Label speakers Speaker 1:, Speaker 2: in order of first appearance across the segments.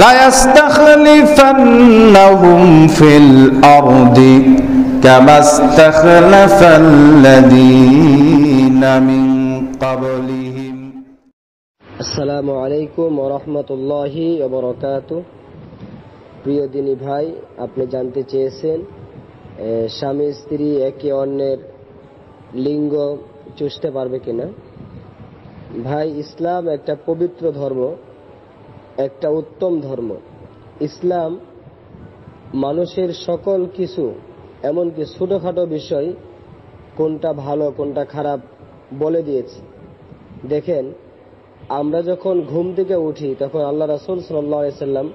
Speaker 1: লায়াস্তাখলিফান্নাহুম feel আরদি কামা ইস্তাখলাফাল্লাযীনা মিন ক্বাবলিহিম।
Speaker 2: আসসালামু আলাইকুম ওয়া রাহমাতুল্লাহি ওয়া বারাকাতুহু। প্রিয় দিনী ভাই, আপনি জানতে চেয়েছেন স্বামী স্ত্রী একে অন্যের লিঙ্গ চুষতে পারবে কিনা। ভাই, ইসলাম একটা পবিত্র ধর্ম, একটা উত্তম ধর্ম। ইসলাম মানুষের সকল কিছু, এমনকি ছোটখাটো বিষয় কোনটা ভালো কোনটা খারাপ বলে দিয়েছে। দেখেন, আমরা যখন ঘুম থেকে উঠি তখন আল্লাহ রাসূল সাল্লাল্লাহু আলাইহি সাল্লাম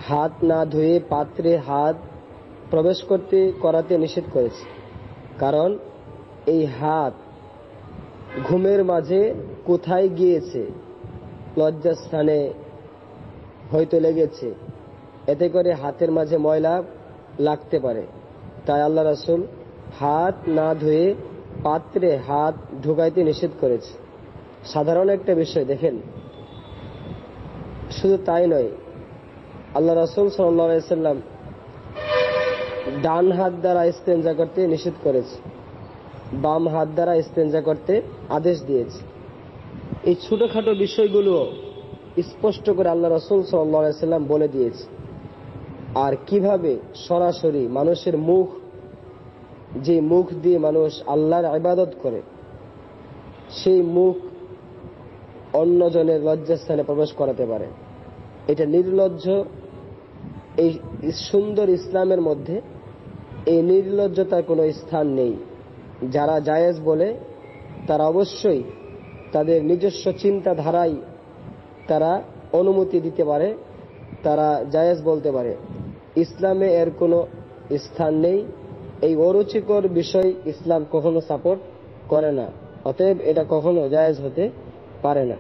Speaker 2: হাত না ধুয়ে পাত্রে হাত প্রবেশ করাতে নিষেধ করেছে। কারণ এই হাত ঘুমের মাঝে কোথায় গিয়েছে, লজ্জাস্থানে হয়তো লেগেছে, এতে করে হাতের মাঝে ময়লা লাগতে পারে। তাই আল্লাহ রাসূল হাত না ধুয়ে পাত্রে হাত ঢুকাইতে নিষেধ করেছে। সাধারণ একটা বিষয়। দেখেন, শুধু তাই নয়, আল্লাহ রাসূল সাল্লাল্লাহু আলাইহি সাল্লাম ডান হাত দ্বারা ইস্তেঞ্জা করতে নিষেধ করেছে, বাম হাত দ্বারা ইস্তেঞ্জা করতে আদেশ দিয়েছে। এই ছোটখাটো বিষয়গুলো স্পষ্ট করে আল্লাহ রাসূল সাল্লাল্লাহু আলাইহি সাল্লাম বলে দিয়েছে। আর কিভাবে সরাসরি মানুষের মুখ, যে মুখ দিয়ে মানুষ আল্লাহর ইবাদত করে, সেই মুখ অন্যজনের লজ্জাস্থানে প্রবেশ করাতে পারে। এটা নির্লজ্জ। এই সুন্দর ইসলামের মধ্যে এই নির্লজ্জতার কোনো স্থান নেই। যারা জায়েজ বলে তারা অবশ্যই তাদের নিজস্ব চিন্তাধারায় তারা অনুমতি দিতে পারে, তারা জায়েজ বলতে পারে। ইসলামে এর কোনো স্থান নেই। এই অরুচিকর বিষয় ইসলাম কখনো সাপোর্ট করে না, অতএব এটা কখনো জায়েজ হতে পারে না।